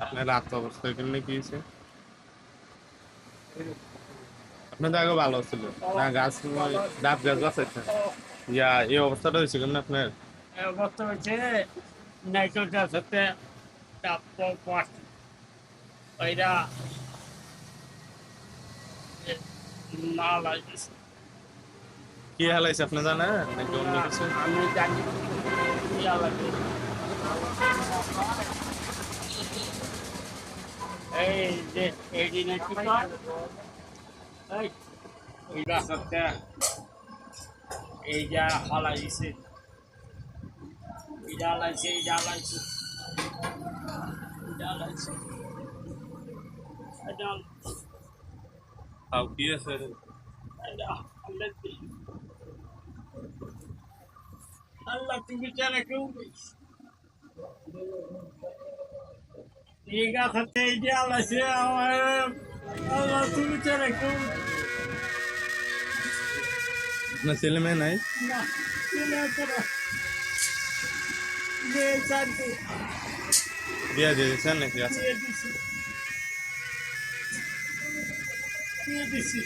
আপনার রাত অবস্থার জন্য কি হয়েছে? আপনার তো আগে ভালো ছিল না, গাছ ডাব গাছ বাঁচাইছেন, ইয়া এই অবস্থাটা হয়েছে কেন আপনার? এই অবস্থা হচ্ছে নাইট্রোজেন সাথে ওইটা মাল লাগছে। কি হালাইছে আপনি জানেন নাকি অন্য কিছু? আমি জানি ইয়া লাগে এই যে এই দিনে কি এই ওইটা সাথে এই যা হালাইছে এটা হালাইছে এটা হালাইছে এটা হালাইছে এটা তাও কি আছে? এটা আল্লাহ তুমি জানে কেউ ঠিক আছে এই যে হালাইছে আমার আল্লাহ তুমি জানে কেউ আপনার ছেলে মেয়ে নাই? না ছেলে করে যে শান্তি বিয়া দিয়ে দিচ্ছেন নাকি? আছে দিয়ে দিছি দিয়ে দিছি